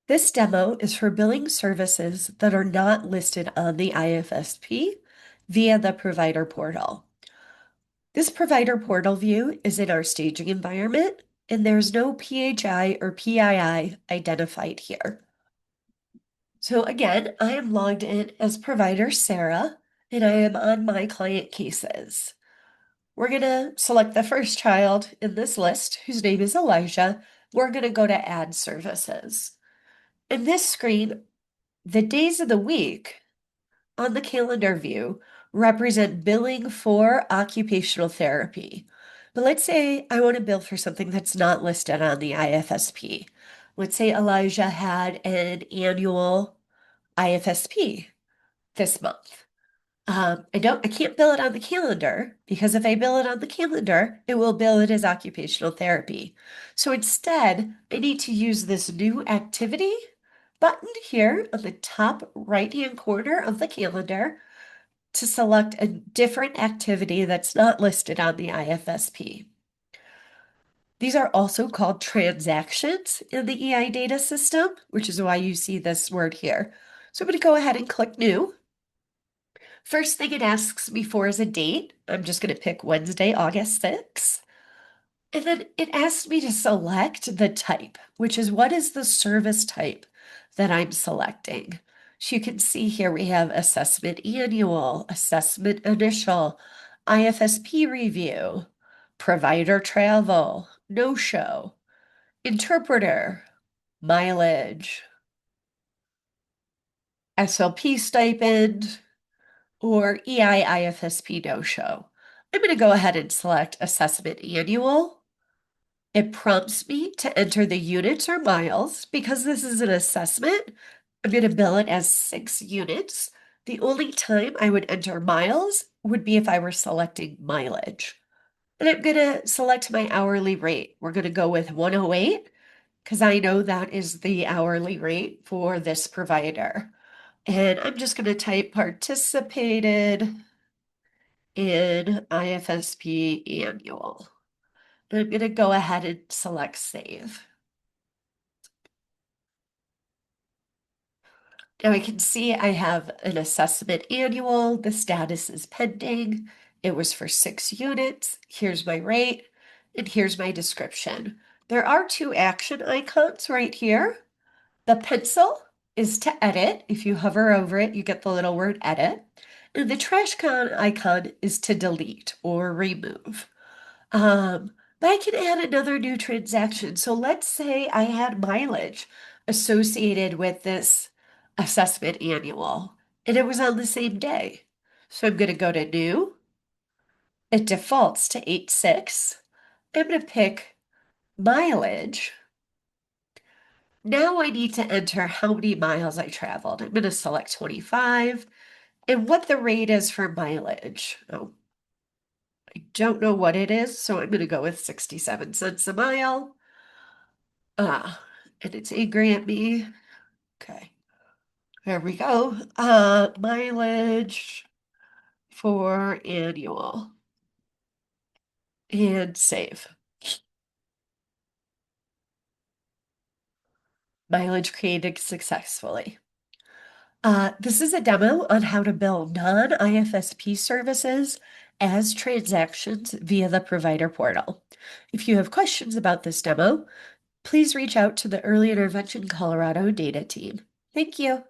This demo is for billing services that are not listed on the IFSP via the provider portal. This provider portal view is in our staging environment, and there's no PHI or PII identified here. So again, I am logged in as provider Sarah, and I am on my client cases. We're going to select the first child in this list, whose name is Elijah. We're going to go to Add Services. In this screen, the days of the week on the calendar view represent billing for occupational therapy. But let's say I want to bill for something that's not listed on the IFSP. Let's say Elijah had an annual IFSP this month. I can't bill it on the calendar because if I bill it on the calendar, it will bill it as occupational therapy. So instead, I need to use this new activity button here on the top right-hand corner of the calendar to select a different activity that's not listed on the IFSP. These are also called transactions in the EI data system, which is why you see this word here. So I'm going to go ahead and click New. First thing it asks me for is a date. I'm just going to pick Wednesday, August 6th. And then it asks me to select the type, which is what is the service type that I'm selecting. So you can see here we have assessment annual, assessment initial, IFSP review, provider travel, no-show, interpreter, mileage, SLP stipend, or EI IFSP no-show. I'm going to go ahead and select assessment annual. It prompts me to enter the units or miles. Because this is an assessment, I'm going to bill it as 6 units. The only time I would enter miles would be if I were selecting mileage. And I'm going to select my hourly rate. We're going to go with 108 because I know that is the hourly rate for this provider. And I'm just going to type participated in IFSP annual. And I'm going to go ahead and select save. Now I can see I have an assessment annual. The status is pending. It was for 6 units. Here's my rate, and here's my description. There are 2 action icons right here. The pencil is to edit. If you hover over it, you get the little word edit. And the trash can icon is to delete or remove. But I can add another new transaction. So let's say I had mileage associated with this assessment annual, and it was on the same day. So I'm going to go to new. It defaults to 8/6. I'm going to pick mileage. Now I need to enter how many miles I traveled. I'm going to select 25 and what the rate is for mileage. Oh, I don't know what it is, so I'm going to go with 67 cents a mile. And it's angry at me. Okay, there we go. Mileage for annual. And save. Mileage created successfully. This is a demo on how to bill non-IFSP services as transactions via the provider portal. If you have questions about this demo, please reach out to the Early Intervention Colorado data team. Thank you.